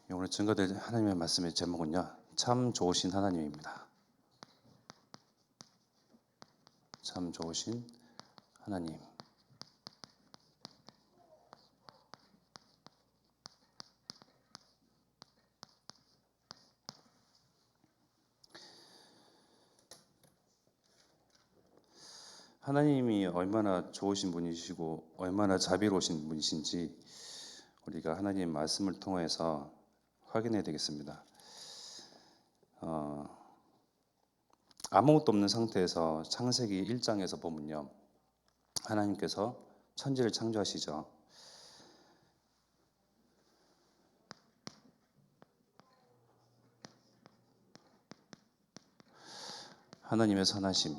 오늘 증거될 하나님의 말씀의 제목은요, 참 좋으신 하나님입니다. 참 좋으신 하나님. 하나님이 얼마나 좋으신 분이시고 얼마나 자비로우신 분이신지 우리가 하나님의 말씀을 통해서 확인해야 되겠습니다. 아무것도 없는 상태에서 창세기 1장에서 보면요, 하나님께서 천지를 창조하시죠. 하나님의 선하심.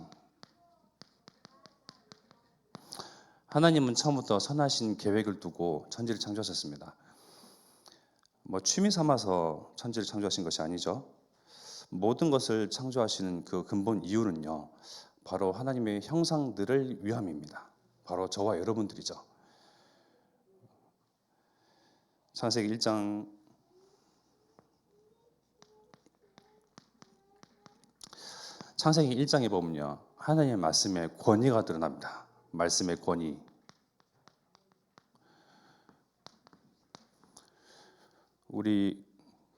하나님은 처음부터 선하신 계획을 두고 천지를 창조하셨습니다. 취미 삼아서 천지를 창조하신 것이 아니죠. 모든 것을 창조하시는 그 근본 이유는요, 바로 하나님의 형상들을 위함입니다. 바로 저와 여러분들이죠. 창세기 1장 창세기 1장에 보면요, 하나님의 말씀의 권위가 드러납니다. 말씀의 권위. 우리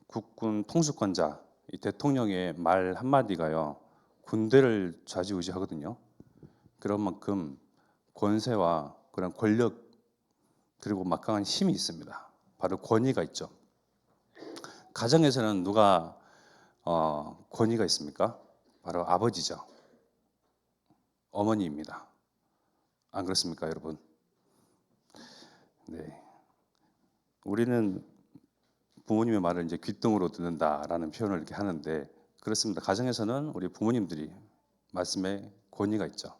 국군 통수권자 이 대통령의 말 한마디가요, 군대를 좌지우지하거든요. 그런 만큼 권세와 그런 권력 그리고 막강한 힘이 있습니다. 바로 권위가 있죠. 가정에서는 누가 권위가 있습니까? 바로 아버지죠. 어머니입니다. 안 그렇습니까, 여러분? 네. 우리는 부모님의 말을 이제 귓등으로 듣는다라는 표현을 이렇게 하는데 그렇습니다. 가정에서는 우리 부모님들이 말씀에 권위가 있죠.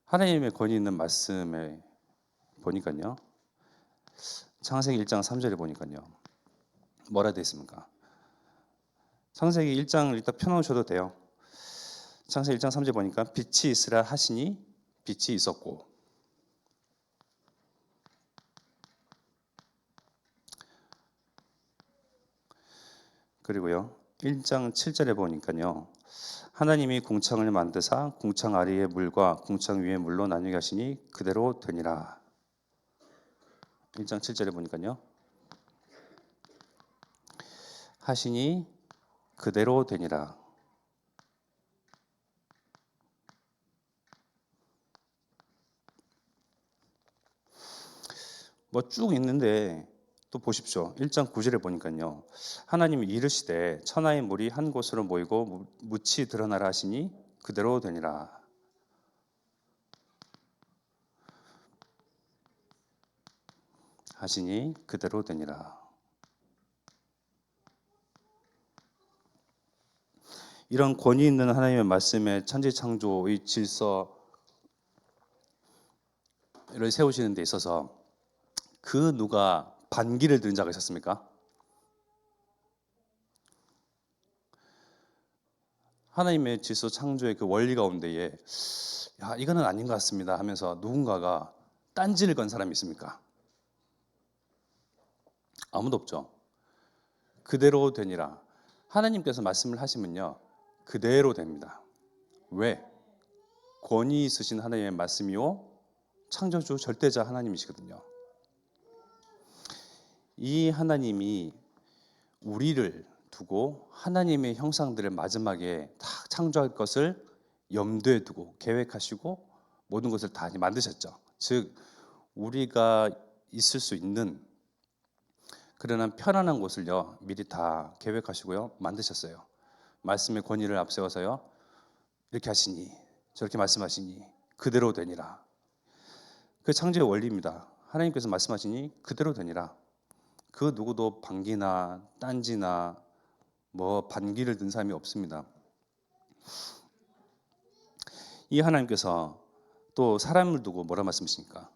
하나님의 권위 있는 말씀에 보니까요, 창세기 1장 3절에 보니까요, 뭐라 되어 있습니까? 창세기 1장을 일단 펴놓으셔도 돼요. 창세기 1장 3절 보니까 빛이 있으라 하시니 빛이 있었고, 그리고요 1장 7절에 보니까요, 하나님이 궁창을 만드사 궁창 아래의 물과 궁창 위의 물로 나뉘게 하시니 그대로 되니라. 1장 7절에 보니까요, 하시니 그대로 되니라. 쭉 있는데 또 보십시오. 1장 9절에 보니까요, 하나님이 이르시되 천하의 물이 한 곳으로 모이고 묻이 드러나라 하시니 그대로 되니라. 하시니 그대로 되니라. 이런 권위 있는 하나님의 말씀에 천지 창조의 질서를 세우시는 데 있어서 그 누가 반기를 드는 자가 있었습니까? 하나님의 질서 창조의 그 원리 가운데에 이거는 아닌 것 같습니다 하면서 누군가가 딴지를 건 사람이 있습니까? 아무도 없죠. 그대로 되니라. 하나님께서 말씀을 하시면요, 그대로 됩니다. 왜? 권위 있으신 하나님의 말씀이요, 창조주 절대자 하나님이시거든요. 이 하나님이 우리를 두고 하나님의 형상들을 마지막에 다 창조할 것을 염두에 두고 계획하시고 모든 것을 다 만드셨죠. 즉 우리가 있을 수 있는 그러나 편안한 곳을요 미리 다 계획하시고요 만드셨어요. 말씀의 권위를 앞세워서요, 이렇게 하시니 저렇게 말씀하시니 그대로 되니라. 그 창조의 원리입니다. 하나님께서 말씀하시니 그대로 되니라. 그 누구도 반기나 딴지나 반기를 든 사람이 없습니다. 이 하나님께서 또 사람을 두고 뭐라 말씀하십니까?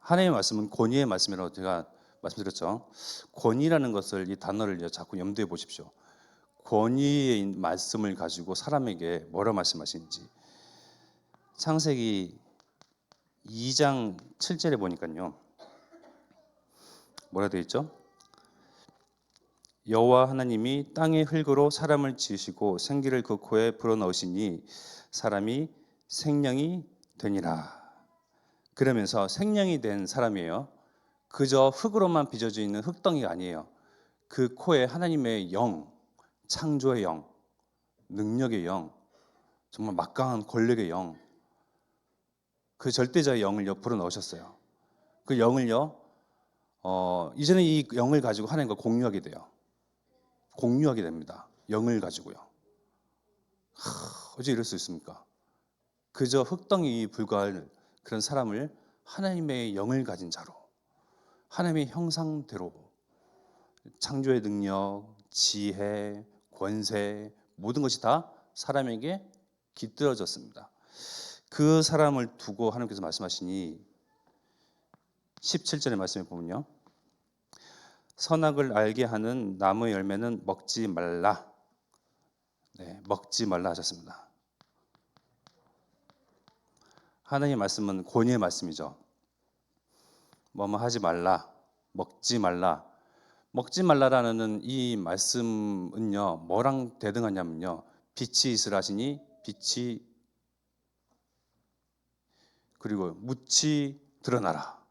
하나님의 말씀은 권위의 말씀이라고 제가 말씀드렸죠. 권위라는 것을, 이 단어를 자꾸 염두에 보십시오. 권위의 말씀을 가지고 사람에게 뭐라 말씀하시는지. 창세기 2장 7절에 보니까요. 뭐라 되어 있죠? 여호와 하나님이 땅의 흙으로 사람을 지으시고 생기를 그 코에 불어넣으시니 사람이 생명이 되니라. 그러면서 생명이 된 사람이에요. 그저 흙으로만 빚어져 있는 흙덩이가 아니에요. 그 코에 하나님의 영, 창조의 영, 능력의 영, 정말 막강한 권력의 영, 그 절대자의 영을요 불어넣으셨어요. 그 영을요 이제는 이 영을 가지고 하나님과 공유하게 돼요. 공유하게 됩니다. 영을 가지고요. 어째 이럴 수 있습니까? 그저 흙덩이 불과할 그런 사람을 하나님의 영을 가진 자로, 하나님의 형상대로 창조의 능력, 지혜, 권세 모든 것이 다 사람에게 깃들어졌습니다. 그 사람을 두고 하나님께서 말씀하시니 17절의 말씀에 보면요. 선악을 알게 하는 나무의 열매는 먹지 말라. 네, 먹지 말라 하셨습니다. 하나님의 말씀은 권위의 말씀이죠. 뭐뭐 하지 말라, 먹지 말라. 먹지 말라라는 이 말씀은요, 뭐랑 대등하냐면요, 빛이 있으라 하시니 빛이 그리고 묻이 드러나라.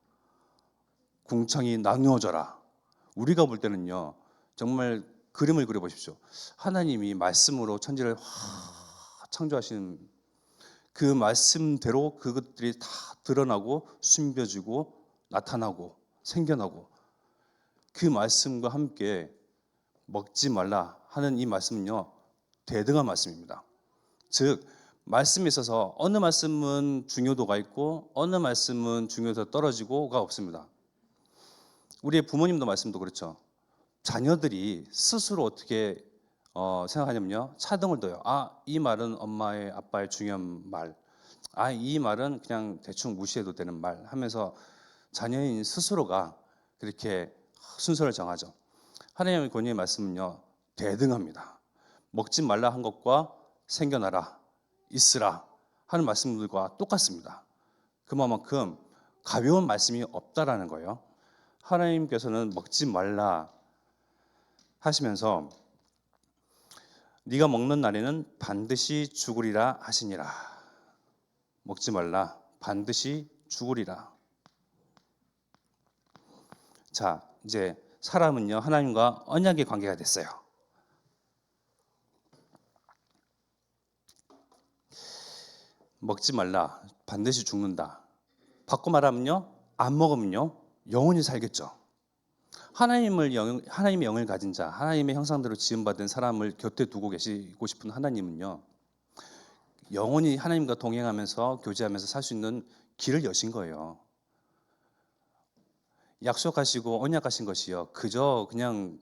궁창이 나누어져라. 우리가 볼 때는요, 정말 그림을 그려보십시오. 하나님이 말씀으로 천지를 창조하시는 그 말씀대로 그것들이 다 드러나고 숨겨지고 나타나고 생겨나고 그 말씀과 함께 먹지 말라 하는 이 말씀은요, 대등한 말씀입니다. 즉 말씀에 있어서 어느 말씀은 중요도가 있고 어느 말씀은 중요도가 떨어지고가 없습니다. 우리의 부모님도 말씀도 그렇죠. 자녀들이 스스로 어떻게 생각하냐면요, 차등을 둬요. 이 말은 엄마의 아빠의 중요한 말, 이 말은 그냥 대충 무시해도 되는 말 하면서 자녀인 스스로가 그렇게 순서를 정하죠. 하나님의 권위의 말씀은요, 대등합니다. 먹지 말라 한 것과 생겨나라, 있으라 하는 말씀들과 똑같습니다. 그만큼 가벼운 말씀이 없다라는 거예요. 하나님께서는 먹지 말라 하시면서 네가 먹는 날에는 반드시 죽으리라 하시니라. 먹지 말라, 반드시 죽으리라. 자, 이제 사람은요, 하나님과 언약의 관계가 됐어요. 먹지 말라, 반드시 죽는다. 바꿔 말하면요, 안 먹으면요, 영원히 살겠죠. 하나님의 영을 가진 자, 하나님의 형상대로 지음받은 사람을 곁에 두고 계시고 싶은 하나님은요, 영원히 하나님과 동행하면서 교제하면서 살 수 있는 길을 여신 거예요. 약속하시고 언약하신 것이요, 그저 그냥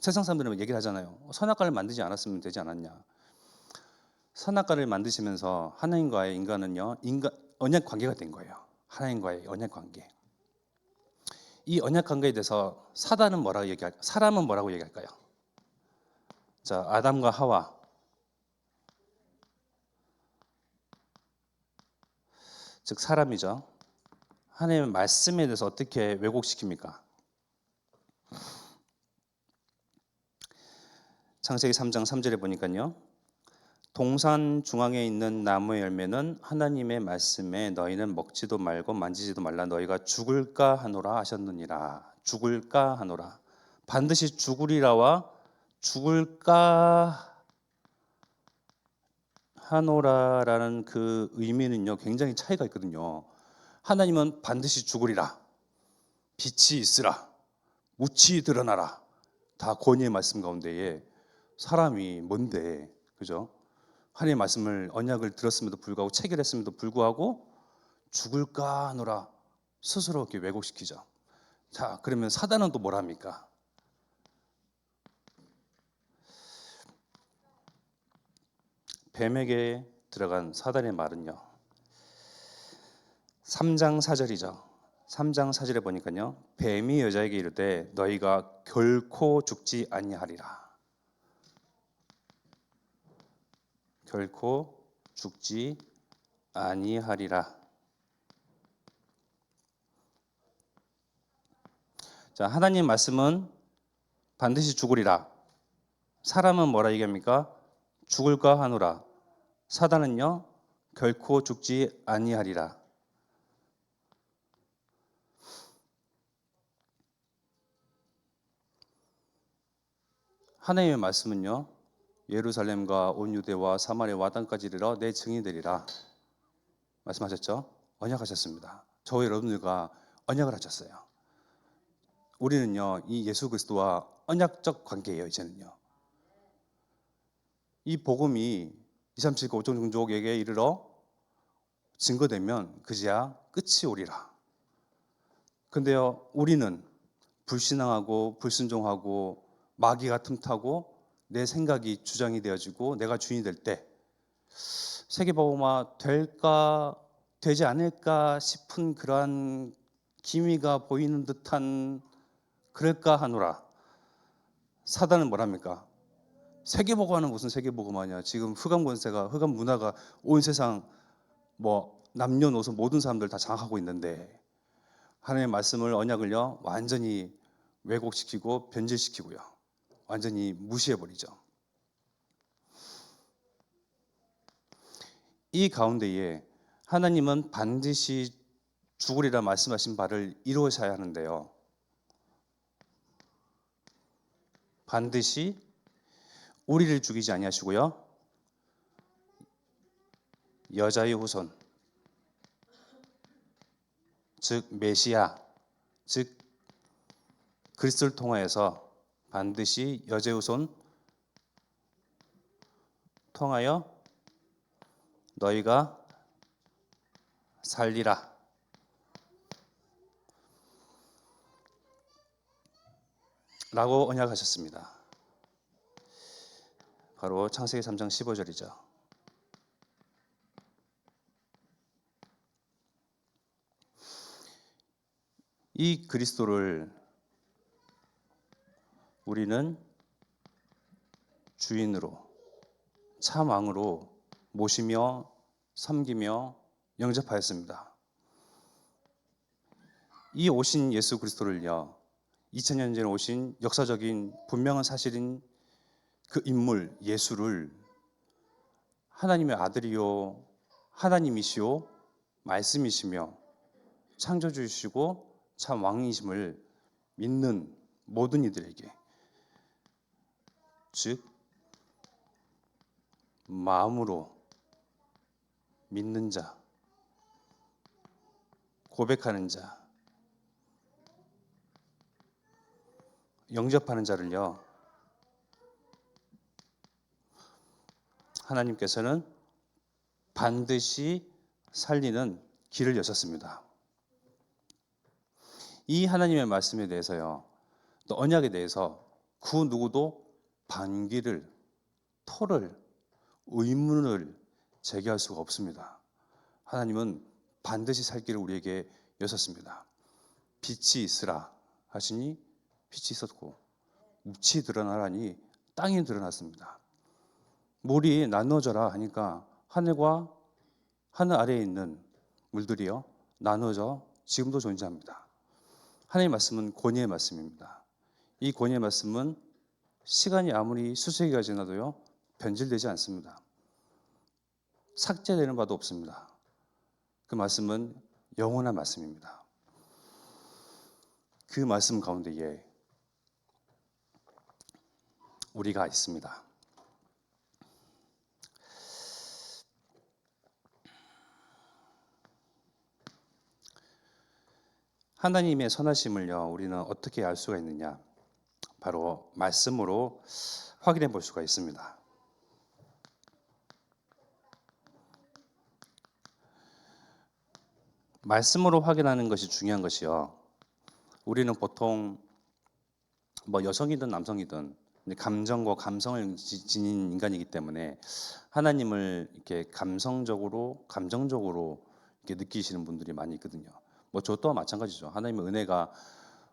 세상 사람들은 얘기를 하잖아요. 선악과를 만들지 않았으면 되지 않았냐. 선악과를 만드시면서 하나님과의 인간은요, 언약 관계가 된 거예요. 하나님과의 언약 관계. 이 언약 관계에 대해서 사람은 뭐라고 얘기할까요? 자, 아담과 하와. 즉 사람이죠. 하나님의 말씀에 대해서 어떻게 왜곡시킵니까? 창세기 3장 3절에 보니까요. 동산 중앙에 있는 나무의 열매는 하나님의 말씀에 너희는 먹지도 말고 만지지도 말라 너희가 죽을까 하노라 하셨느니라. 죽을까 하노라. 반드시 죽으리라와 죽을까 하노라라는 그 의미는요, 굉장히 차이가 있거든요. 하나님은 반드시 죽으리라, 빛이 있으라, 묻이 드러나라, 다 권위의 말씀 가운데에 사람이 뭔데, 그죠? 하나님의 말씀을 언약을 들었음에도 불구하고 체결했음에도 불구하고 죽을까 하노라 스스로 이렇게 왜곡시키죠. 자, 그러면 사단은 또 뭘 합니까? 뱀에게 들어간 사단의 말은요, 3장 4절이죠. 3장 4절에 보니까요, 뱀이 여자에게 이르되 너희가 결코 죽지 아니하리라. 결코 죽지 아니하리라. 자, 하나님 말씀은 반드시 죽으리라. 사람은 뭐라 얘기합니까? 죽을까 하노라. 사단은요 결코 죽지 아니하리라. 하나님의 말씀은요 예루살렘과 온 유대와 사마리아와 땅까지 이르러 내 증인이 되리라 말씀하셨죠? 언약하셨습니다. 저와 여러분들과 언약을 하셨어요. 우리는요 이 예수 그리스도와 언약적 관계예요. 이제는요 이 복음이 2, 3, 7, 5종 종족에게 이르러 증거되면 그제야 끝이 오리라. 근데요 우리는 불신앙하고 불순종하고 마귀가 틈타고 내 생각이 주장이 되어지고 내가 주인이 될 때 세계복음화 될까 되지 않을까 싶은 그러한 기미가 보이는 듯한 그럴까 하노라. 사단은 뭐랍니까? 세계복음화는 무슨 세계복음화냐? 지금 흑암 권세가 흑암 문화가 온 세상 뭐 남녀노소 모든 사람들 다 장악하고 있는데 하나님의 말씀을 언약을요 완전히 왜곡시키고 변질시키고요 완전히 무시해버리죠. 이 가운데에 하나님은 반드시 죽으리라 말씀하신 바를 이루셔야 하는데요 반드시 우리를 죽이지 아니하시고요 여자의 후손 즉 메시아 즉 그리스도를 통하여서 반드시 여자의 후손 통하여 너희가 살리라 라고 언약하셨습니다. 바로 창세기 3장 15절이죠. 이 그리스도를 우리는 주인으로 참 왕으로 모시며 섬기며 영접하였습니다. 이 오신 예수 그리스도를요 2000년 전에 오신 역사적인 분명한 사실인 그 인물 예수를 하나님의 아들이요 하나님이시요 말씀이시며 창조주이시고 참 왕이심을 믿는 모든 이들에게 즉 마음으로 믿는 자 고백하는 자 영접하는 자를요 하나님께서는 반드시 살리는 길을 여셨습니다. 이 하나님의 말씀에 대해서요 또 언약에 대해서 그 누구도 반기를 토를 의문을 제기할 수가 없습니다. 하나님은 반드시 살 길을 우리에게 여셨습니다. 빛이 있으라 하시니 빛이 있었고 묻이 드러나라니 땅이 드러났습니다. 물이 나눠져라 하니까 하늘과 하늘 아래에 있는 물들이요 나눠져 지금도 존재합니다. 하나님의 말씀은 권위의 말씀입니다. 이 권위의 말씀은 시간이 아무리 수세기가 지나도요 변질되지 않습니다. 삭제되는 바도 없습니다. 그 말씀은 영원한 말씀입니다. 그 말씀 가운데에 우리가 있습니다. 하나님의 선하심을요 우리는 어떻게 알 수가 있느냐? 바로 말씀으로 확인해 볼 수가 있습니다. 말씀으로 확인하는 것이 중요한 것이요. 우리는 보통 뭐 여성이든 남성이든 감정과 감성을 지닌 인간이기 때문에 하나님을 이렇게 감성적으로 감정적으로 이렇게 느끼시는 분들이 많이 있거든요. 뭐 저 또한 마찬가지죠. 하나님의 은혜가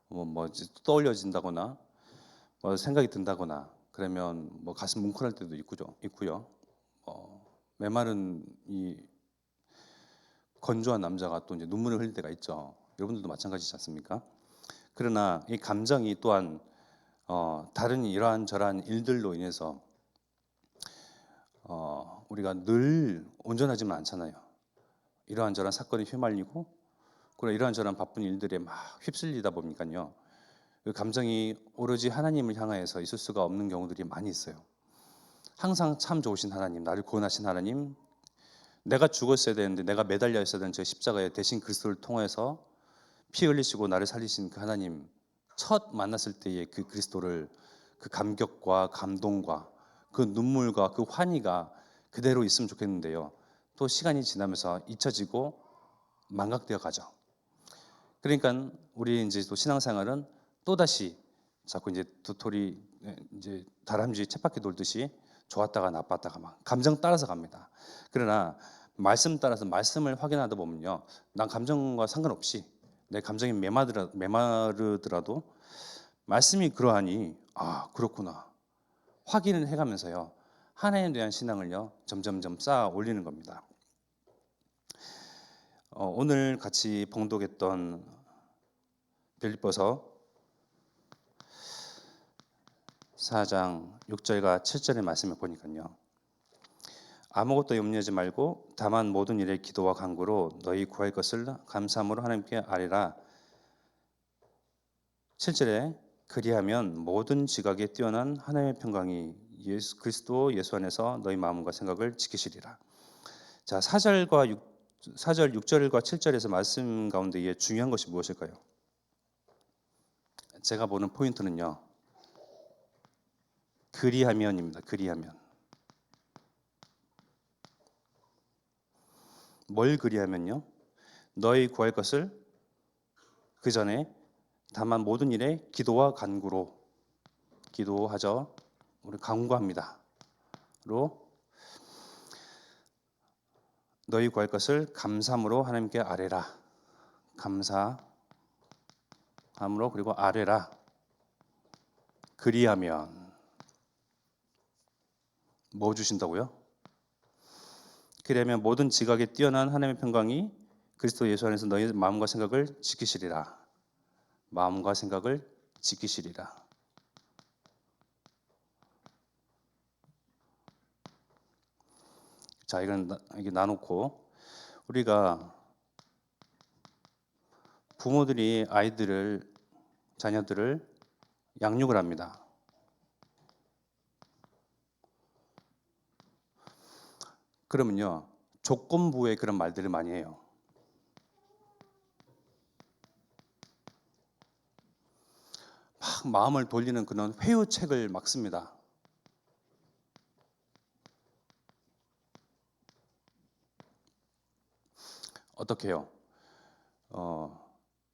뭐 떠올려진다거나 뭐 생각이 든다거나 그러면 뭐 가슴 뭉클할 때도 있고요. 메마른 이 건조한 남자가 또 이제 눈물을 흘릴 때가 있죠. 여러분들도 마찬가지지 않습니까? 그러나 이 감정이 또한 다른 이러한 저러한 일들로 인해서 우리가 늘 온전하지는 않잖아요. 이러한 저러한 사건에 휘말리고 그리고 이러한 저러한 바쁜 일들에 막 휩쓸리다 보니까요. 그 감정이 오로지 하나님을 향하여서 있을 수가 없는 경우들이 많이 있어요. 항상 참 좋으신 하나님, 나를 구원하신 하나님, 내가 죽었어야 되는데 내가 매달려 있어야 되는 저 십자가에 대신 그리스도를 통해서 피 흘리시고 나를 살리신 그 하나님, 첫 만났을 때의 그 그리스도를, 그 감격과 감동과 그 눈물과 그 환희가 그대로 있으면 좋겠는데요. 또 시간이 지나면서 잊혀지고 망각되어 가죠. 그러니까 우리 이제 또 신앙생활은 또 다시 자꾸 이제 도토리 이제 다람쥐 쳇바퀴 돌듯이 좋았다가 나빴다가 막 감정 따라서 갑니다. 그러나 말씀 따라서 말씀을 확인하다 보면요, 난 감정과 상관없이 내 감정이 메마르더라도 말씀이 그러하니 아 그렇구나 확인을 해가면서요 하나님에 대한 신앙을요 점점점 쌓아 올리는 겁니다. 오늘 같이 봉독했던 빌립보서 4장 6절과 7절의 말씀을 보니까요. 아무것도 염려하지 말고 다만 모든 일에 기도와 간구로 너희 구할 것을 감사함으로 하나님께 아뢰라. 7절에 그리하면 모든 지각에 뛰어난 하나님의 평강이 예수 그리스도 예수 안에서 너희 마음과 생각을 지키시리라. 자, 4절 6절과 7절에서 말씀 가운데에 중요한 것이 무엇일까요? 제가 보는 포인트는요. 그리하면입니다. 그리하면. 뭘 그리하면요? 너희 구할 것을 그 전에 다만 모든 일에 기도와 간구로 기도하죠. 우리 간구합니다. 로 너희 구할 것을 감사함으로 하나님께 아뢰라. 감사함으로 그리고 아뢰라. 그리하면 뭐 주신다고요? 그러면 모든 지각에 뛰어난 하나님의 평강이 그리스도 예수 안에서 너희 마음과 생각을 지키시리라. 마음과 생각을 지키시리라. 자, 이게 나놓고 우리가 부모들이 자녀들을 양육을 합니다. 그러면요, 조건부에 그런 말들을 많이 해요. 막 마음을 돌리는 그런 회유책을 막 씁니다. 어떻게 해요?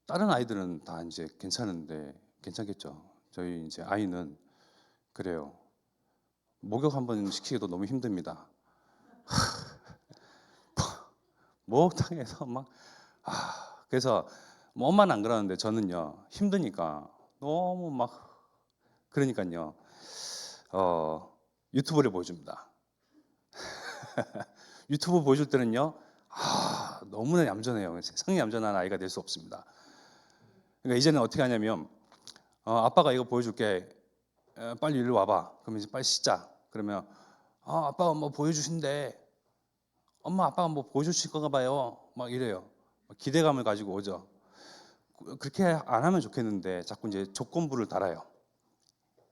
다른 아이들은 다 이제 괜찮겠죠. 저희 이제 아이는 그래요. 목욕 한번 시키기도 너무 힘듭니다. 목욕탕에서 그래서 뭐 엄마는 안 그러는데 저는요 힘드니까 너무 그러니까요 유튜브를 보여줍니다. 유튜브 보여줄 때는요 너무나 얌전해요. 세상에 얌전한 아이가 될 수 없습니다. 그러니까 이제는 어떻게 하냐면 아빠가 이거 보여줄게. 빨리 일로 와봐. 그러면 이제 빨리 씻자. 그러면 아빠가 뭐 보여주신대. 엄마 아빠가 뭐 보여주실 건가 봐요. 막 이래요. 기대감을 가지고 오죠. 그렇게 안 하면 좋겠는데 자꾸 이제 조건부를 달아요.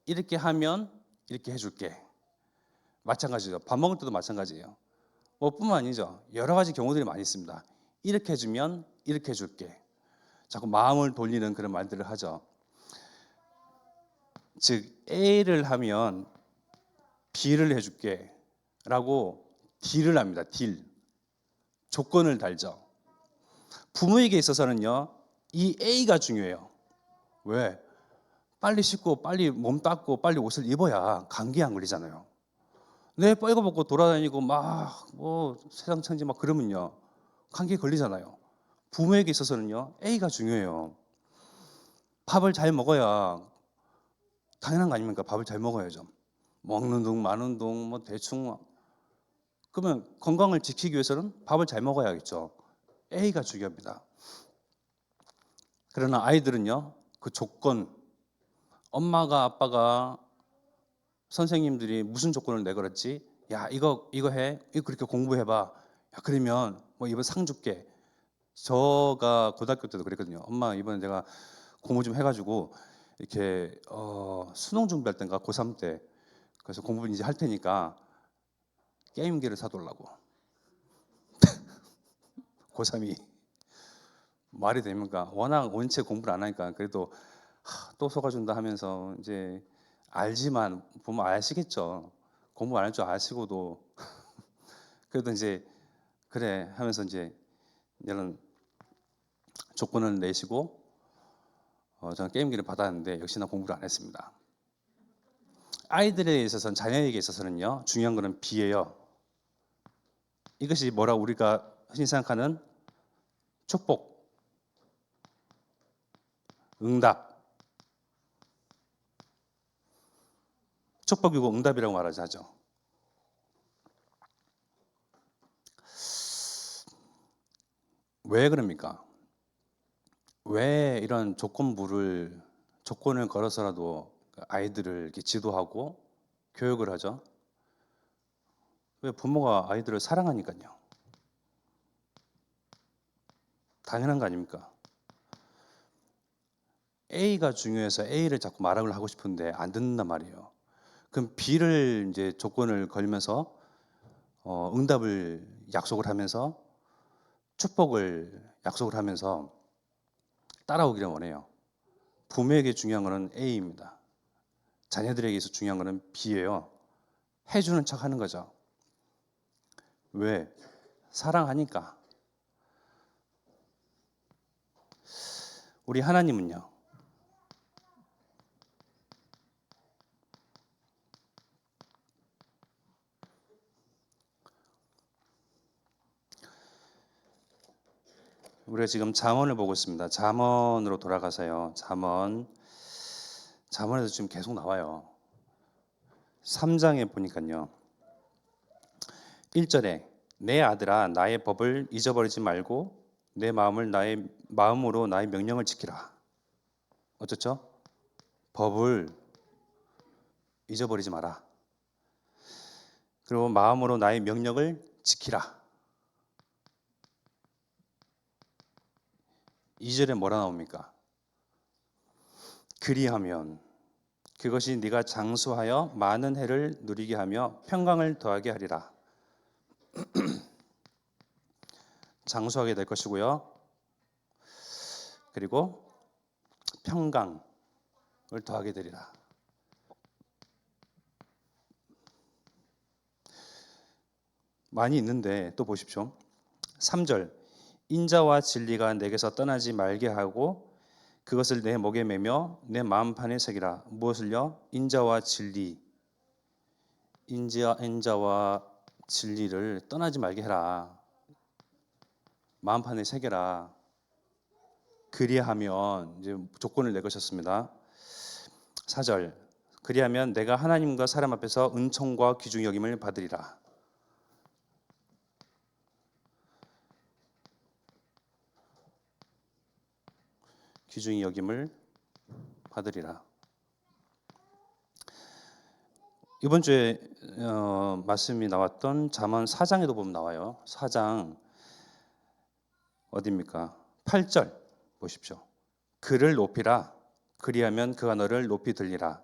이렇게 하면 이렇게 해줄게. 마찬가지죠. 밥 먹을 때도 마찬가지예요. 뿐만 아니죠. 여러 가지 경우들이 많이 있습니다. 이렇게 해주면 이렇게 해줄게. 자꾸 마음을 돌리는 그런 말들을 하죠. 즉 A를 하면 B를 해줄게 라고 딜을 합니다. 딜. 조건을 달죠. 부모에게 있어서는요. 이 A가 중요해요. 왜? 빨리 씻고 빨리 몸 닦고 빨리 옷을 입어야 감기 안 걸리잖아요. 내 빨개벗고 돌아다니고 세상 천지 그러면요. 감기 걸리잖아요. 부모에게 있어서는요. A가 중요해요. 밥을 잘 먹어야 당연한 거 아닙니까? 밥을 잘 먹어야죠. 먹는 둥 마는 둥 대충 그러면 건강을 지키기 위해서는 밥을 잘 먹어야겠죠. A가 중요합니다. 그러나 아이들은요. 그 조건, 엄마가 아빠가 선생님들이 무슨 조건을 내걸었지? 야, 이거 해. 이거 그렇게 공부해봐. 야, 그러면 뭐 이번 상 줄게. 저가 고등학교 때도 그랬거든요. 엄마 이번에 내가 공부 좀 해가지고 이렇게 수능 준비할 때인가 고3 때 그래서 공부 이제 할 테니까 게임기를 사달라고. 고3이 말이 됩니까? 워낙 원체 공부를 안 하니까 그래도 또 속아준다 하면서 이제 알지만 보면 아시겠죠. 공부 안 할 줄 아시고도 그래도 이제 그래 하면서 이제 이런 조건을 내시고 저는 게임기를 받았는데 역시나 공부를 안 했습니다. 아이들에 있어서는 자녀에게 있어서는요 중요한 거는 비예요. 이것이 뭐라 우리가 흔히 생각하는 축복, 응답, 축복이고 응답이라고 말하죠. 왜 그럽니까? 왜 이런 조건을 걸어서라도 아이들을 이렇게 지도하고 교육을 하죠? 왜 부모가 아이들을 사랑하니까요. 당연한 거 아닙니까? A가 중요해서 A를 자꾸 말하고 하고 싶은데 안 듣는단 말이에요. 그럼 B를 이제 조건을 걸면서 응답을 약속을 하면서 축복을 약속을 하면서 따라오기를 원해요. 부모에게 중요한 거는 A입니다. 자녀들에게 서 중요한 거는 B예요. 해주는 척 하는 거죠. 왜? 사랑하니까. 우리 하나님은요. 우리가 지금 잠언을 보고 있습니다. 잠언으로 돌아가서요. 잠언에서 지금 계속 나와요. 3장에 보니까요. 1절에 내 아들아 나의 법을 잊어버리지 말고 내 마음을 나의 마음으로 나의 명령을 지키라. 어쩌죠? 법을 잊어버리지 마라. 그리고 마음으로 나의 명령을 지키라. 2절에 뭐라 나옵니까? 그리하면 그것이 네가 장수하여 많은 해를 누리게 하며 평강을 더하게 하리라. 장수하게 될 것이고요. 그리고 평강을 더하게 되리라. 많이 있는데 또 보십시오. 3절 인자와 진리가 내게서 떠나지 말게 하고 그것을 내 목에 매며 내 마음판에 새기라. 무엇을요? 인자와 진리. 인자와 진리를 떠나지 말게 해라. 마음판에 새겨라. 그리하면 이제 조건을 내것셨습니다. 4절 그리하면 내가 하나님과 사람 앞에서 은총과 귀중히 여김을 받으리라. 귀중히 여김을 받으리라. 이번 주에 말씀이 나왔던 잠언 4장에도 보면 나와요. 4장 어디입니까? 8절 보십시오. 그를 높이라. 그리하면 그가 너를 높이 들리라.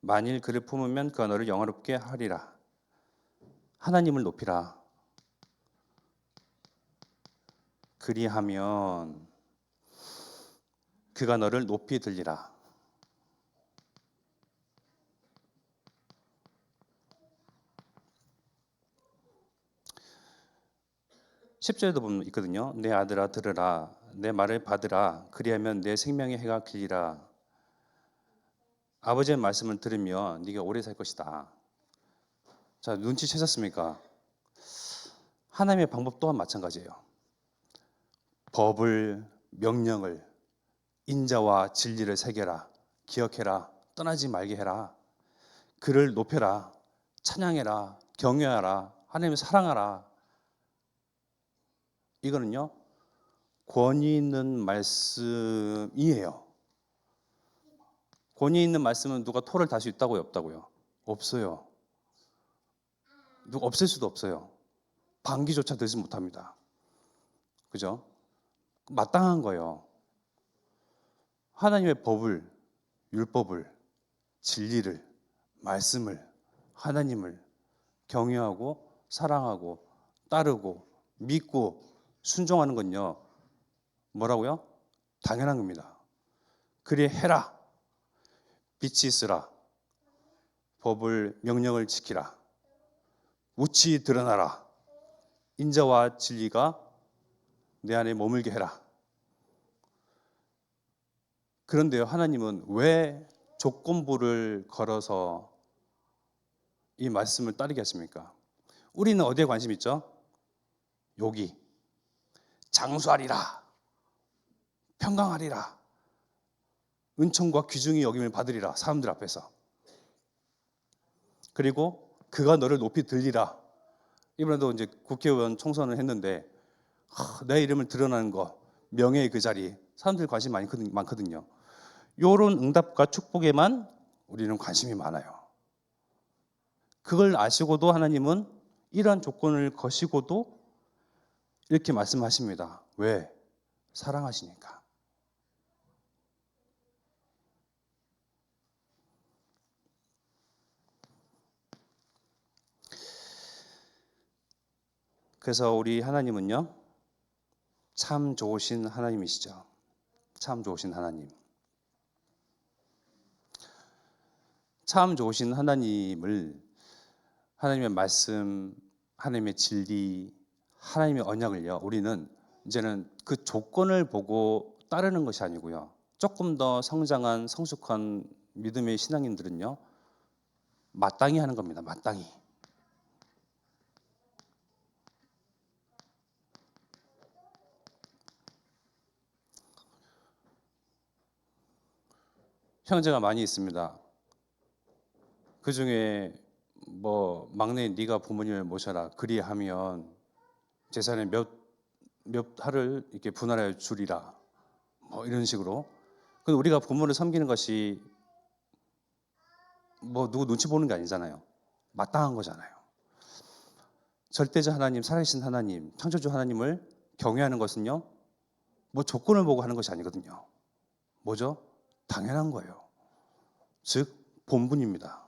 만일 그를 품으면 그가 너를 영화롭게 하리라. 하나님을 높이라. 그리하면 그가 너를 높이 들리라. 10절에도 보면 있거든요. 내 아들아 들으라. 내 말을 받으라. 그리하면 내 생명의 해가 길리라. 아버지의 말씀을 들으면 네가 오래 살 것이다. 자, 눈치채셨습니까? 하나님의 방법 또한 마찬가지예요. 법을, 명령을, 인자와 진리를 새겨라. 기억해라. 떠나지 말게 해라. 그를 높여라. 찬양해라. 경외하라. 하나님을 사랑하라. 이거는요. 권위 있는 말씀이에요. 권위 있는 말씀은 누가 토를 달 수 있다고요, 없다고요? 없어요. 누가 없앨 수도 없어요. 반기조차 들지 못합니다. 그죠? 마땅한 거예요. 하나님의 법을, 율법을, 진리를, 말씀을, 하나님을 경외하고 사랑하고 따르고 믿고 순종하는 건요. 뭐라고요? 당연한 겁니다. 그리 해라. 빛이 있으라. 법을 명령을 지키라. 우치 드러나라. 인자와 진리가 내 안에 머물게 해라. 그런데요, 하나님은 왜 조건부를 걸어서 이 말씀을 따르게 하십니까? 우리는 어디에 관심 있죠? 여기 장수하리라, 평강하리라, 은총과 귀중히 여김을 받으리라, 사람들 앞에서. 그리고 그가 너를 높이 들리라. 이번에도 이제 국회의원 총선을 했는데 내 이름을 드러나는 거, 명예의 그 자리, 사람들 관심 많거든요. 이런 응답과 축복에만 우리는 관심이 많아요. 그걸 아시고도 하나님은 이러한 조건을 거시고도 이렇게 말씀하십니다. 왜? 사랑하시니까. 그래서 우리 하나님은요, 참 좋으신 하나님이시죠. 참 좋으신 하나님. 참 좋으신 하나님을, 하나님의 말씀, 하나님의 진리, 하나님의 언약을요, 우리는 이제는 그 조건을 보고 따르는 것이 아니고요, 조금 더 성장한 성숙한 믿음의 신앙인들은요, 마땅히 하는 겁니다. 마땅히. 형제가 많이 있습니다. 그 중에 뭐 막내 네가 부모님을 모셔라 그리하면 재산의 몇 할을 이렇게 분할해 주리라, 뭐 이런 식으로. 근데 우리가 부모를 섬기는 것이 뭐 누구 눈치 보는 게 아니잖아요. 마땅한 거잖아요. 절대자 하나님, 살아계신 하나님, 창조주 하나님을 경외하는 것은요, 뭐 조건을 보고 하는 것이 아니거든요. 뭐죠? 당연한 거예요. 즉 본분입니다.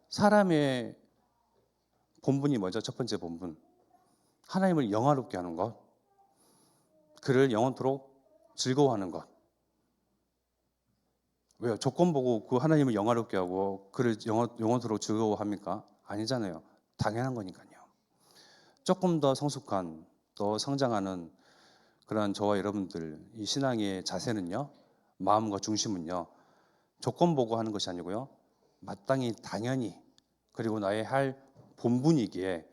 사람의 본분이 뭐죠? 첫 번째 본분, 하나님을 영화롭게 하는 것, 그를 영원토록 즐거워하는 것. 왜요? 조건 보고 그 하나님을 영화롭게 하고 그를 영원토록 즐거워합니까? 아니잖아요. 당연한 거니까요. 조금 더 성숙한, 더 성장하는 그런 저와 여러분들 이 신앙의 자세는요, 마음과 중심은요, 조건 보고 하는 것이 아니고요, 마땅히 당연히, 그리고 나의 할 본분이기에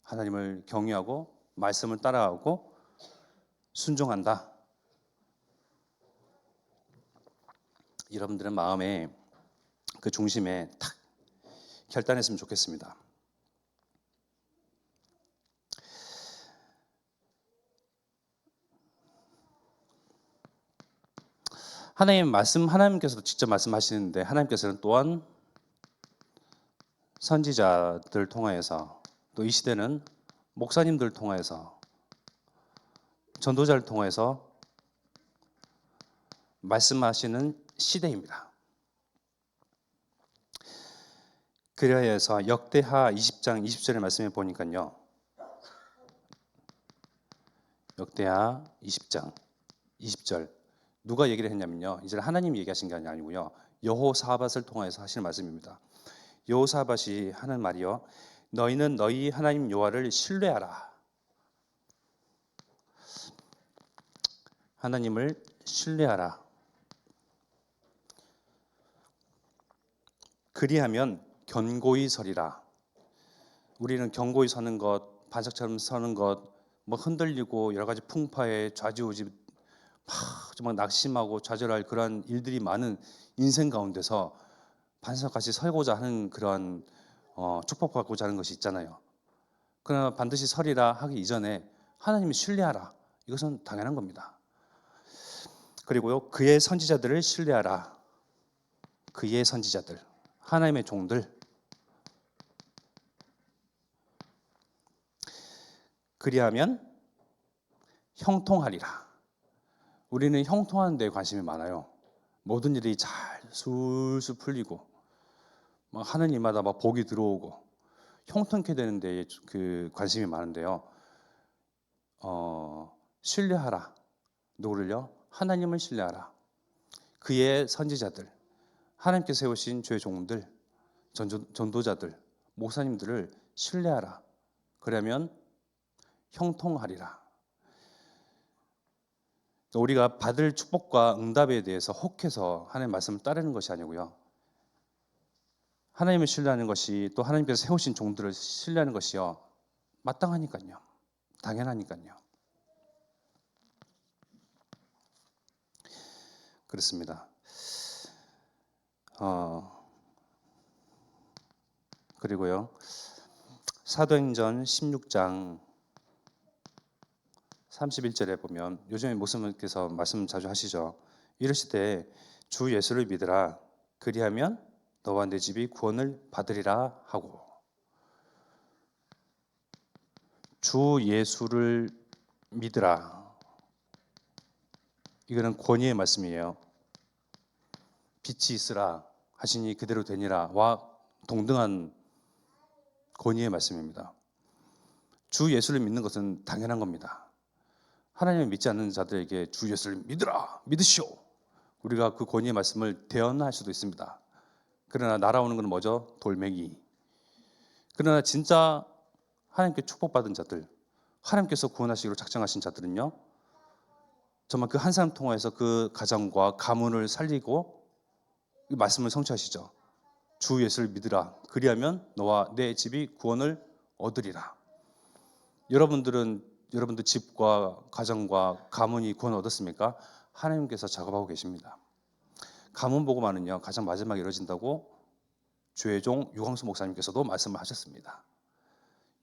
하나님을 경외하고 말씀을 따라가고 순종한다. 여러분들의 마음에 그 중심에 탁 결단했으면 좋겠습니다. 하나님 말씀, 하나님께서도 직접 말씀하시는데 하나님께서는 또한 선지자들 통하여서, 또 이 시대는 목사님들 통하여서, 전도자를 통해서 말씀하시는 시대입니다. 그래서 역대하 20장 20절의 말씀에 보니까요, 역대하 20장 20절 누가 얘기를 했냐면요, 이제 하나님이 얘기하신 게 아니고요, 여호사밧을 통해서 하시는 말씀입니다. 여호사밧이 하는 말이요, 너희는 너희 하나님 여호와를 신뢰하라. 하나님을 신뢰하라. 그리하면 견고히 서리라. 우리는 견고히 서는 것, 반석처럼 서는 것, 뭐 흔들리고 여러 가지 풍파에 좌지우지 정말 낙심하고 좌절할 그러한 일들이 많은 인생 가운데서 반석같이 서고자 하는 그런 축복받고자 하는 것이 있잖아요. 그러나 반드시 서리라 하기 이전에 하나님을 신뢰하라. 이것은 당연한 겁니다. 그리고요, 그의 선지자들을 신뢰하라. 그의 선지자들, 하나님의 종들. 그리하면 형통하리라. 우리는 형통하는 데 관심이 많아요. 모든 일이 잘 술술 풀리고 막 하는 일마다 막 복이 들어오고 형통케 되는 데에 그 관심이 많은데요. 신뢰하라. 누구를요? 하나님을 신뢰하라. 그의 선지자들, 하나님께서 세우신 주의 종들, 전도자들, 목사님들을 신뢰하라. 그러면 형통하리라. 우리가 받을 축복과 응답에 대해서 혹해서 하나님의 말씀을 따르는 것이 아니고요. 하나님을 신뢰하는 것이, 또 하나님께서 세우신 종들을 신뢰하는 것이요, 마땅하니까요. 당연하니까요. 그렇습니다. 그리고요, 사도행전 16장 31절에 보면, 요즘에 목사님께서 말씀 자주 하시죠. 이르시되 주 예수를 믿으라. 그리하면 너와 내 집이 구원을 받으리라 하고. 주 예수를 믿으라. 이거는 권위의 말씀이에요. 빛이 있으라 하시니 그대로 되니라와 동등한 권위의 말씀입니다. 주 예수를 믿는 것은 당연한 겁니다. 하나님을 믿지 않는 자들에게 주 예수를 믿으라, 믿으시오. 우리가 그 권위의 말씀을 대언할 수도 있습니다. 그러나 날아오는 것은 뭐죠? 돌멩이. 그러나 진짜 하나님께 축복받은 자들, 하나님께서 구원하시기로 작정하신 자들은요, 정말 그 한 사람 통해서 그 가정과 가문을 살리고 이 말씀을 성취하시죠. 주 예수를 믿으라. 그리하면 너와 내 집이 구원을 얻으리라. 여러분들 집과 가정과 가문이 구원 얻었습니까? 하나님께서 작업하고 계십니다. 가문 복음화는요, 가장 마지막에 이루어진다고 주의종 유광수 목사님께서도 말씀을 하셨습니다.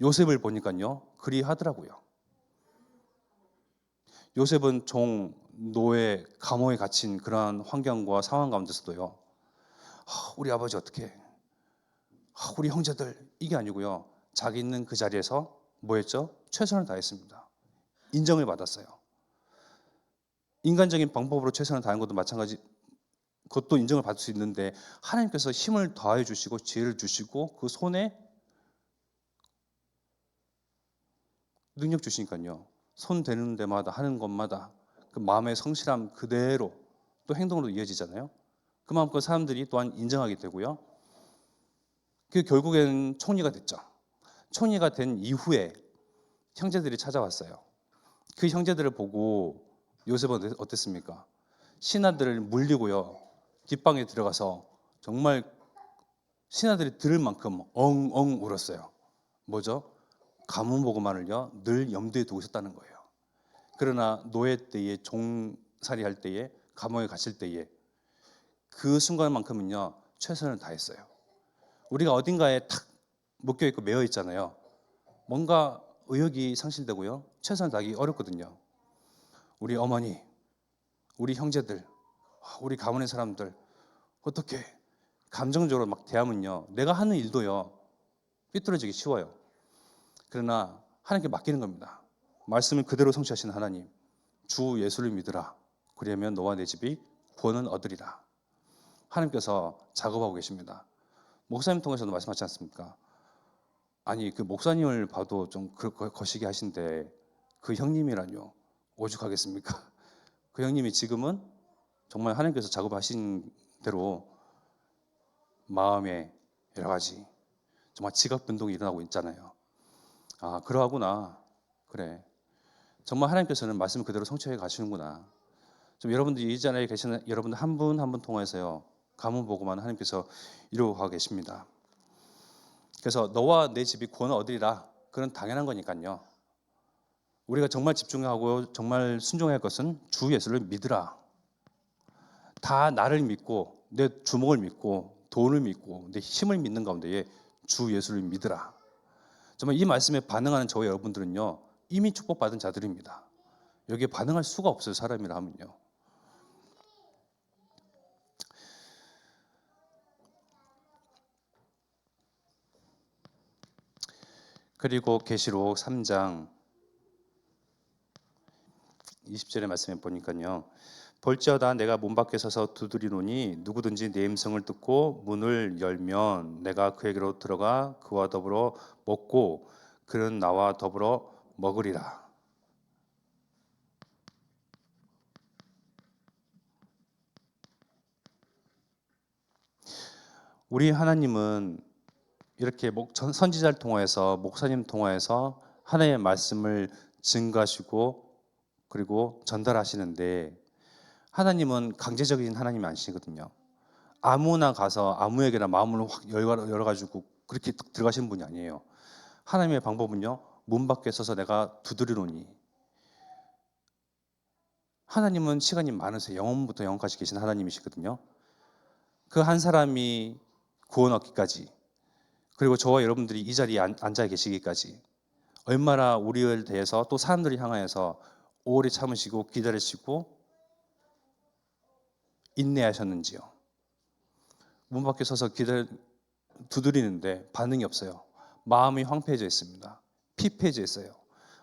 요셉을 보니까요, 그리 하더라고요. 요셉은 종, 노예, 감옥에 갇힌 그러한 환경과 상황 가운데서도요, 우리 아버지 어떻게, 우리 형제들, 이게 아니고요, 자기 있는 그 자리에서 뭐 했죠? 최선을 다했습니다. 인정을 받았어요. 인간적인 방법으로 최선을 다한 것도 마찬가지, 그것도 인정을 받을 수 있는데, 하나님께서 힘을 더해 주시고 지혜를 주시고 그 손에 능력 주시니까요, 손 대는 데마다 하는 것마다 그 마음의 성실함 그대로 또 행동으로 이어지잖아요. 그만큼 사람들이 또한 인정하게 되고요, 그 결국에는 총리가 됐죠. 총리가 된 이후에 형제들이 찾아왔어요. 그 형제들을 보고 요셉은 어땠습니까? 신하들을 물리고요, 뒷방에 들어가서 정말 신하들이 들을 만큼 엉엉 울었어요. 뭐죠? 가문 복음만을요 늘 염두에 두고 있었다는 거예요. 그러나 노예 때에, 종살이 할 때에, 감옥에 갇힐 때에 그 순간만큼은요 최선을 다했어요. 우리가 어딘가에 탁 묶여 있고 매여 있잖아요. 뭔가 의욕이 상실되고요, 최선을 다하기 어렵거든요. 우리 어머니, 우리 형제들, 우리 가문의 사람들 어떻게 감정적으로 막 대하면요, 내가 하는 일도요 삐뚤어지기 쉬워요. 그러나 하나님께 맡기는 겁니다. 말씀을 그대로 성취하시는 하나님, 주 예수를 믿으라. 그러면 너와 내 집이 구원을 얻으리라. 하나님께서 작업하고 계십니다. 목사님 통해서도 말씀하지 않습니까? 아니, 그 목사님을 봐도 좀 거시기 하신데 그 형님이라뇨, 오죽하겠습니까? 그 형님이 지금은 정말 하나님께서 작업하신 대로 마음에 여러 가지 정말 지각 변동이 일어나고 있잖아요. 아, 그러하구나. 그래. 정말 하나님께서는 말씀을 그대로 성취해 가시는구나. 좀 여러분들 이 자리에 계시는 여러분들 한 분 한 분 통해서요, 가문 보고만 하나님께서 이루고 가고 계십니다. 그래서 너와 내 집이 구원을 얻으리라. 그건 당연한 거니까요. 우리가 정말 집중하고 정말 순종해야 할 것은 주 예수를 믿으라. 다 나를 믿고 내 주먹을 믿고 돈을 믿고 내 힘을 믿는 가운데에 주 예수를 믿으라. 정말 이 말씀에 반응하는 저와 여러분들은요, 이미 축복받은 자들입니다. 여기에 반응할 수가 없어요, 사람이라 하면요. 그리고 계시록 3장 20절의 말씀에 보니까요. 볼지어다 내가 문 밖에 서서 두드리노니 누구든지 내 음성을 듣고 문을 열면 내가 그에게로 들어가 그와 더불어 먹고 그는 나와 더불어 먹으리라. 우리 하나님은 이렇게 선지자를 통해서 목사님 통해서 하나님의 말씀을 증거하시고 그리고 전달하시는데 하나님은 강제적인 하나님이 아니시거든요. 아무나 가서 아무에게나 마음을 확 열어가지고 그렇게 들어가시는 분이 아니에요. 하나님의 방법은요. 문 밖에 서서 내가 두드리노니. 하나님은 시간이 많으세요. 영원부터 영원까지 계신 하나님이시거든요. 그 한 사람이 구원 얻기까지 그리고 저와 여러분들이 이 자리에 앉아 계시기까지 얼마나 우리를 대해서 또 사람들을 향하여서 오래 참으시고 기다리시고 인내하셨는지요. 문 밖에 서서 두드리는데 반응이 없어요. 마음이 황폐해져 있습니다. 피폐해져 있어요.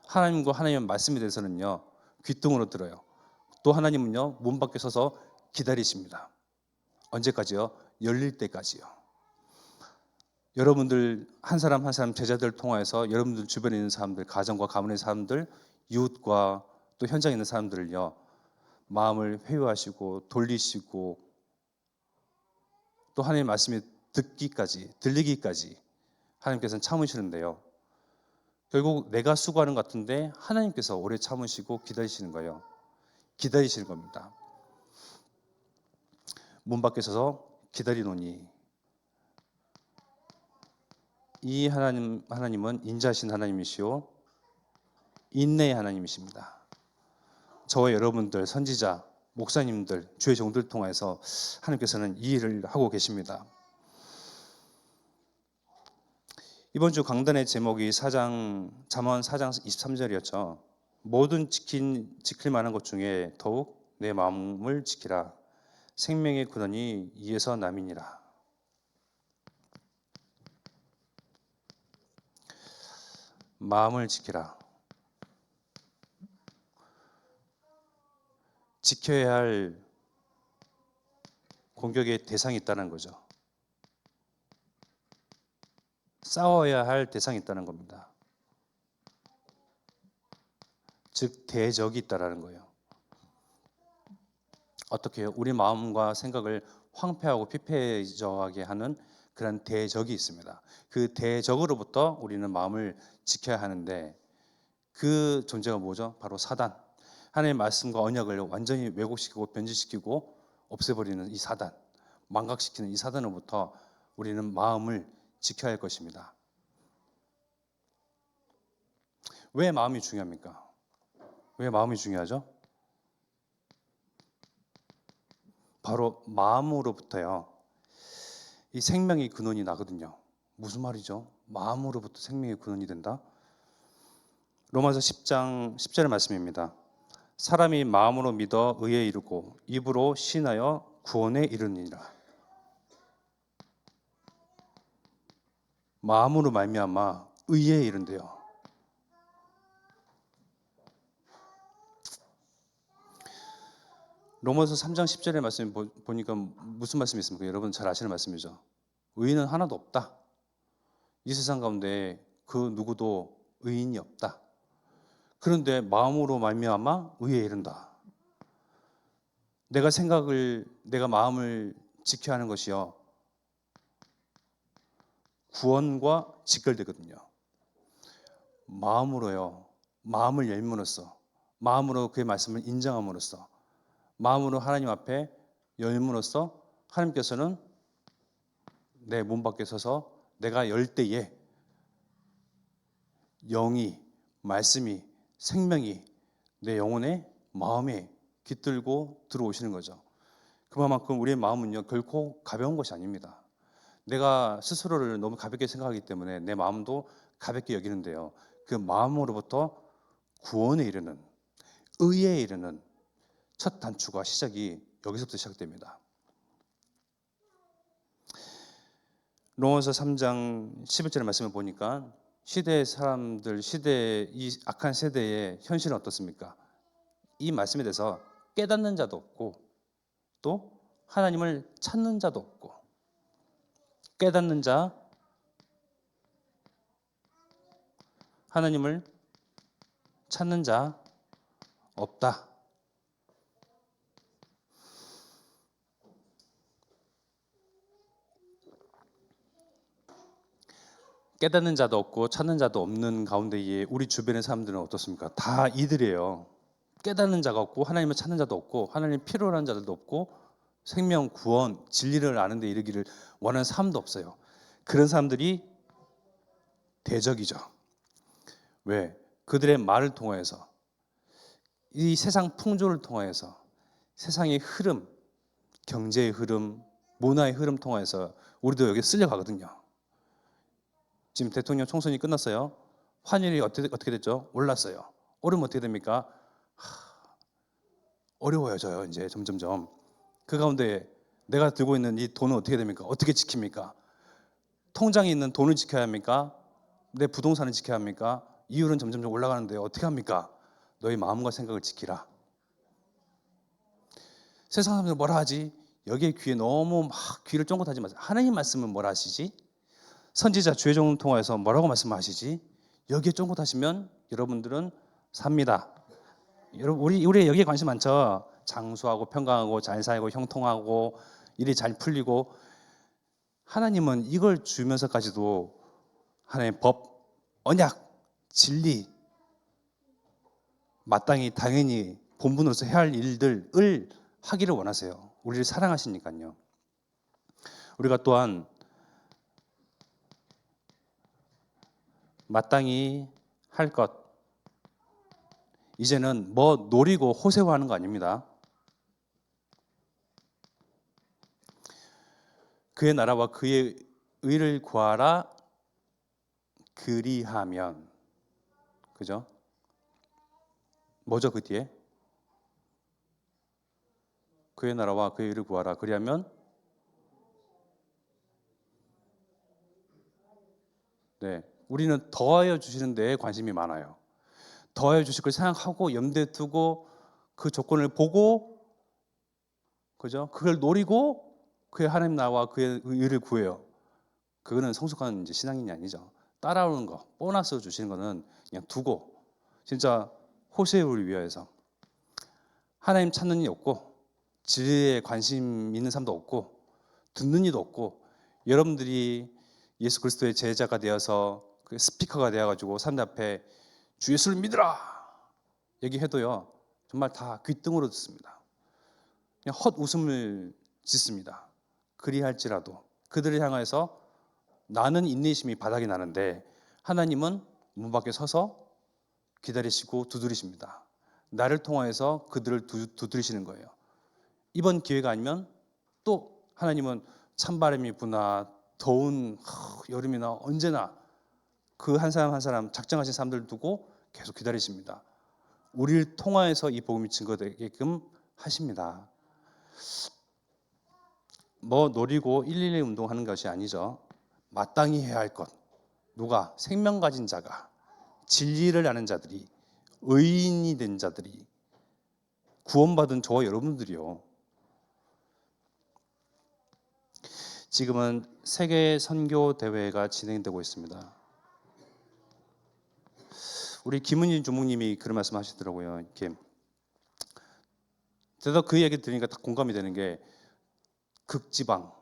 하나님과 하나님의 말씀에 대해서는요. 귀뚱으로 들어요. 또 하나님은요. 문 밖에 서서 기다리십니다. 언제까지요? 열릴 때까지요. 여러분들 한 사람 한 사람 제자들 통하여서 여러분들 주변에 있는 사람들, 가정과 가문의 사람들, 이웃과 또 현장에 있는 사람들을요. 마음을 회유하시고 돌리시고 또 하나님의 말씀이 들리기까지 하나님께서는 참으시는데요. 결국 내가 수고하는 것 같은데 하나님께서 오래 참으시고 기다리시는 거예요. 기다리시는 겁니다. 문 밖에 서서 기다리노니 이 하나님은 인자하신 하나님이시오 인내의 하나님이십니다. 저와 여러분들 선지자, 목사님들, 주의 종들 통해서 하나님께서는 이 일을 하고 계십니다. 이번 주 강단의 제목이 잠언 4장 23절이었죠. 모든 지킬 만한 것 중에 더욱 내 마음을 지키라. 생명의 근원이 이에서 남이니라. 마음을 지키라. 지켜야 할 공격의 대상이 있다는 거죠. 싸워야 할 대상이 있다는 겁니다. 즉 대적이 있다라는 거예요. 어떻게 해요? 우리 마음과 생각을 황폐하고 피폐해져하게 하는 그런 대적이 있습니다. 그 대적으로부터 우리는 마음을 지켜야 하는데 그 존재가 뭐죠? 바로 사단. 하나님의 말씀과 언약을 완전히 왜곡시키고 변질시키고 없애버리는 이 사단, 망각시키는 이 사단으로부터 우리는 마음을 지켜야 할 것입니다. 왜 마음이 중요합니까? 왜 마음이 중요하죠? 바로 마음으로부터요. 이 생명의 근원이 나거든요. 무슨 말이죠? 마음으로부터 생명의 근원이 된다? 로마서 10장 10절의 말씀입니다. 사람이 마음으로 믿어 의에 이르고 입으로 신하여 구원에 이르니라. 마음으로 말미암아 의에 이른대요. 로마서 3장 10절의 말씀 보니까 무슨 말씀이 있습니까? 여러분 잘 아시는 말씀이죠. 의인은 하나도 없다. 이 세상 가운데 그 누구도 의인이 없다. 그런데 마음으로 말미암아 의에 이른다. 내가 마음을 지켜야 하는 것이요. 구원과 직결되거든요. 마음으로요. 마음을 열므로써 마음으로 그의 말씀을 인정함으로써 마음으로 하나님 앞에 열므로써 하나님께서는 내 문 밖에 서서 내가 열 때에 영이 말씀이 생명이 내 영혼의 마음에 깃들고 들어오시는 거죠. 그만큼 우리의 마음은요 결코 가벼운 것이 아닙니다. 내가 스스로를 너무 가볍게 생각하기 때문에 내 마음도 가볍게 여기는데요. 그 마음으로부터 구원에 이르는 의에 이르는 첫 단추가 시작이 여기서부터 시작됩니다. 로마서 3장 11절의 말씀을 보니까 시대의 사람들, 이 악한 세대의 현실은 어떻습니까? 이 말씀에 대해서 깨닫는 자도 없고 또 하나님을 찾는 자도 없고, 깨닫는 자, 하나님을 찾는 자 없다. 깨닫는 자도 없고 찾는 자도 없는 가운데에 우리 주변의 사람들은 어떻습니까? 다 이들이에요. 깨닫는 자가 없고 하나님을 찾는 자도 없고 하나님 필요로 하는 자들도 없고 생명, 구원, 진리를 아는 데 이르기를 원하는 사람도 없어요. 그런 사람들이 대적이죠. 왜? 그들의 말을 통하여서, 이 세상 풍조를 통하여서, 세상의 흐름, 경제의 흐름, 문화의 흐름 통하여서 우리도 여기 쓸려가거든요. 지금 대통령 총선이 끝났어요. 환율이 어떻게 됐죠? 올랐어요. 오르면 어떻게 됩니까? 어려워져요. 이제 점점점. 그 가운데 내가 들고 있는 이 돈은 어떻게 됩니까? 어떻게 지킵니까? 통장에 있는 돈을 지켜야 합니까? 내 부동산을 지켜야 합니까? 이율은 점점 올라가는데 어떻게 합니까? 너의 마음과 생각을 지키라. 세상 사람들 뭐라 하지? 여기에 귀에 너무 막 귀를 쫑긋 하지 마세요. 하나님 말씀은 뭐라 하시지? 선지자 주의종을 통해서 뭐라고 말씀하시지? 여기에 쫑긋 하시면 여러분들은 삽니다. 여러분, 우리 여기에 관심 많죠? 장수하고 평강하고 잘 살고 형통하고 일이 잘 풀리고. 하나님은 이걸 주면서까지도 하나님의 법, 언약, 진리, 마땅히 당연히 본분으로서 해야 할 일들을 하기를 원하세요. 우리를 사랑하시니까요. 우리가 또한 마땅히 할 것, 이제는 뭐 노리고 호세화하는 거 아닙니다. 그의 나라와 그의 의를 구하라. 그리하면, 그죠? 뭐죠 그 뒤에? 그의 나라와 그의 의를 구하라. 그리하면, 네, 우리는 더하여 주시는 데에 관심이 많아요. 더하여 주실 걸 생각하고 염두에 두고 그 조건을 보고, 그죠? 그걸 노리고 그의 하나님 나라와 그의 의를 구해요. 그거는 성숙한 이제 신앙인이 아니죠. 따라오는 거, 보너스 주시는 거는 그냥 두고, 진짜 호세를 위하여서 하나님 찾는 이 없고 진리에 관심 있는 사람도 없고 듣는 이도 없고, 여러분들이 예수 그리스도의 제자가 되어서 그 스피커가 되어가지고 사람들 앞에 주 예수를 믿으라 얘기해도요 정말 다 귓등으로 듣습니다. 그냥 헛웃음을 짓습니다. 그리할지라도 그들을 향해서 나는 인내심이 바닥이 나는데 하나님은 문 밖에 서서 기다리시고 두드리십니다. 나를 통하여서 그들을 두드리시는 거예요. 이번 기회가 아니면 또 하나님은 찬바람이 부나 더운 여름이나 언제나 그 한 사람 한 사람 작정하신 사람들을 두고 계속 기다리십니다. 우리를 통하여서 이 복음이 증거되게끔 하십니다. 뭐 노리고 112 운동하는 것이 아니죠. 마땅히 해야 할 것. 누가? 생명 가진 자가, 진리를 아는 자들이, 의인이 된 자들이, 구원받은 저와 여러분들이요. 지금은 세계 선교 대회가 진행되고 있습니다. 우리 김은진 주목님이 그런 말씀하시더라고요. 이렇게 저도 그 얘기 들으니까 다 공감이 되는 게, 극지방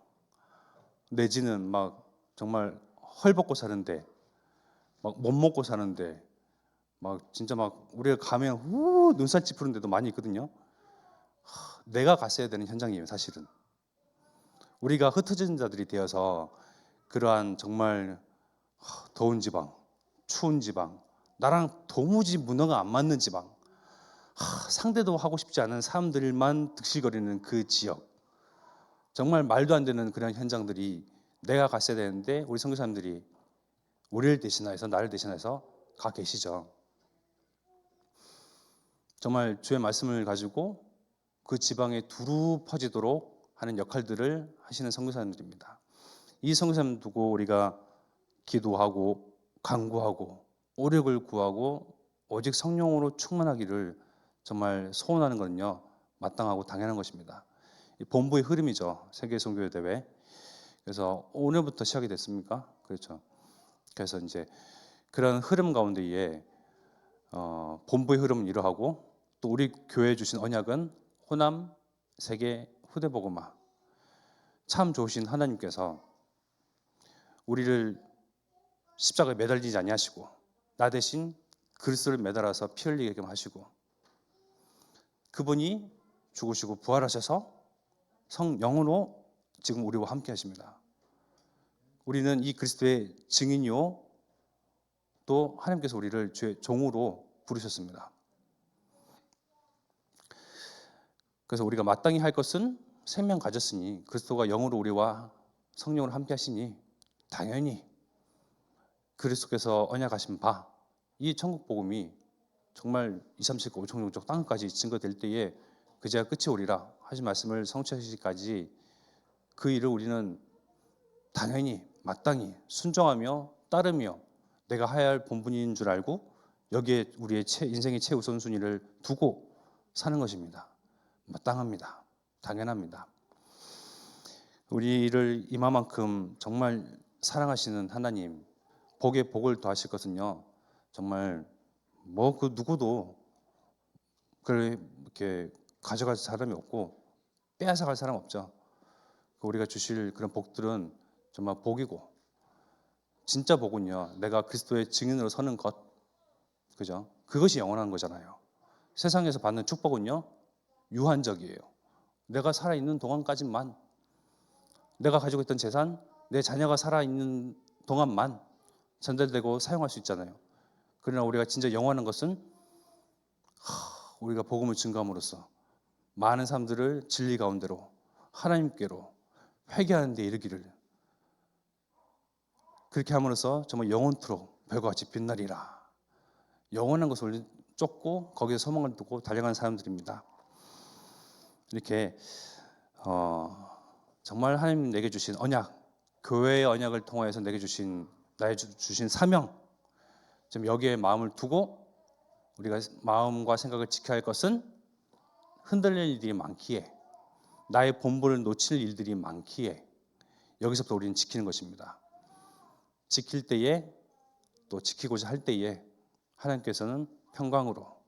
내지는 막 정말 헐벗고 사는데, 막 못 먹고 사는데, 막 진짜 막 우리가 가면 눈살 찌푸는 데도 많이 있거든요. 내가 갔어야 되는 현장이에요, 사실은. 우리가 흩어진 자들이 되어서 그러한 정말 더운 지방, 추운 지방, 나랑 도무지 문화가 안 맞는 지방, 상대도 하고 싶지 않은 사람들만 득실거리는 그 지역, 정말 말도 안 되는 그런 현장들이 내가 갔어야 되는데 우리 선교사님들이 우리를 대신해서, 나를 대신해서 가 계시죠. 정말 주의 말씀을 가지고 그 지방에 두루 퍼지도록 하는 역할들을 하시는 선교사님들입니다. 이 선교사님 두고 우리가 기도하고 간구하고 오력을 구하고 오직 성령으로 충만하기를 정말 소원하는 것은요, 마땅하고 당연한 것입니다. 이 본부의 흐름이죠. 세계 선교 대회. 그래서 오늘부터 시작이 됐습니까? 그렇죠. 그래서 이제 그런 흐름 가운데에 본부의 흐름은 이러하고, 또 우리 교회에 주신 언약은 호남 세계 후대복음화. 참 좋으신 하나님께서 우리를 십자가에 매달리지 아니하시고 나 대신 그리스도를 매달아서 피 흘리게끔 하시고, 그분이 죽으시고 부활하셔서 성령으로 지금 우리와 함께 하십니다. 우리는 이 그리스도의 증인이요, 또 하나님께서 우리를 주의 종으로 부르셨습니다. 그래서 우리가 마땅히 할 것은 생명 가졌으니, 그리스도가 영으로 우리와 성령으로 함께 하시니 당연히 그리스도께서 언약하신 바 이 천국 복음이 정말 2, 3, 7, 5, 6쪽 땅까지 증거될 때에 그제야 끝이 오리라 하신 말씀을 성취하시기까지 그 일을 우리는 당연히 마땅히 순종하며 따르며 내가 해야 할 본분인 줄 알고 여기에 우리의 인생의 최우선순위를 두고 사는 것입니다. 마땅합니다. 당연합니다. 우리를 이마만큼 정말 사랑하시는 하나님, 복에 복을 더하실 것은요, 정말 뭐 그 누구도 그렇게 가져갈 사람이 없고 빼앗아갈 사람 없죠. 우리가 주실 그런 복들은 정말 복이고, 진짜 복은요, 내가 그리스도의 증인으로 서는 것, 그죠? 그것이 영원한 거잖아요. 세상에서 받는 축복은요, 유한적이에요. 내가 살아있는 동안까지만, 내가 가지고 있던 재산, 내 자녀가 살아있는 동안만 전달되고 사용할 수 있잖아요. 그러나 우리가 진짜 영원한 것은 우리가 복음을 증거함으로써 많은 사람들을 진리 가운데로 하나님께로 회개하는 데 이르기를, 그렇게 함으로써 정말 영원토록 별과 같이 빛나리라. 영원한 것을 쫓고 거기에 소망을 두고 달려가는 사람들입니다. 이렇게 정말 하나님 내게 주신 언약, 교회의 언약을 통하여서 내게 주신 나의 주신 사명, 지금 여기에 마음을 두고 우리가 마음과 생각을 지켜야 할 것은 흔들릴 일들이 많기에, 나의 본분을 놓칠 일들이 많기에 여기서부터 우리는 지키는 것입니다. 지킬 때에, 또 지키고자 할 때에 하나님께서는 평강으로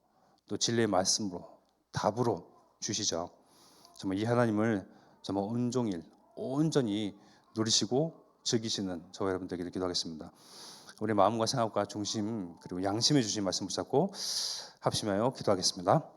또 진리의 말씀으로 답으로 주시죠. 정말 이 하나님을 정말 온종일 온전히 누리시고 즐기시는 저와 여러분들에게 기도하겠습니다. 우리 마음과 생각과 중심 그리고 양심에 주신 말씀 붙잡고 합심하여 기도하겠습니다.